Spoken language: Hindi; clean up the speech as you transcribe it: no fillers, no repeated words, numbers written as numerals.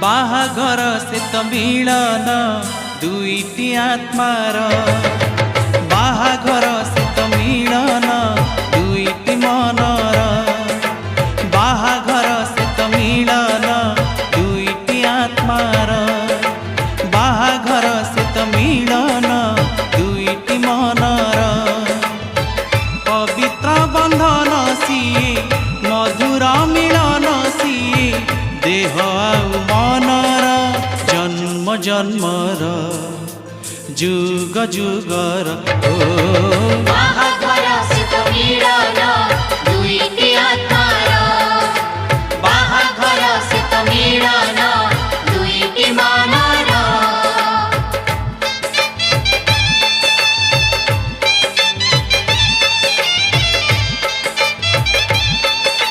बाहाघर से तो मिलन दुईटी आत्मार बाहाघर से तो मिलन दुईटी मनर बाहाघर से तो मिलन दुईटी आत्मार बाहाघर से तो मिलन दुईटी मनर पवित्र बंधन सिए मधुर मिलन सिए देह आउ मनर जन्म जन्मर जुग जुगर बाहाघर से तो मिलन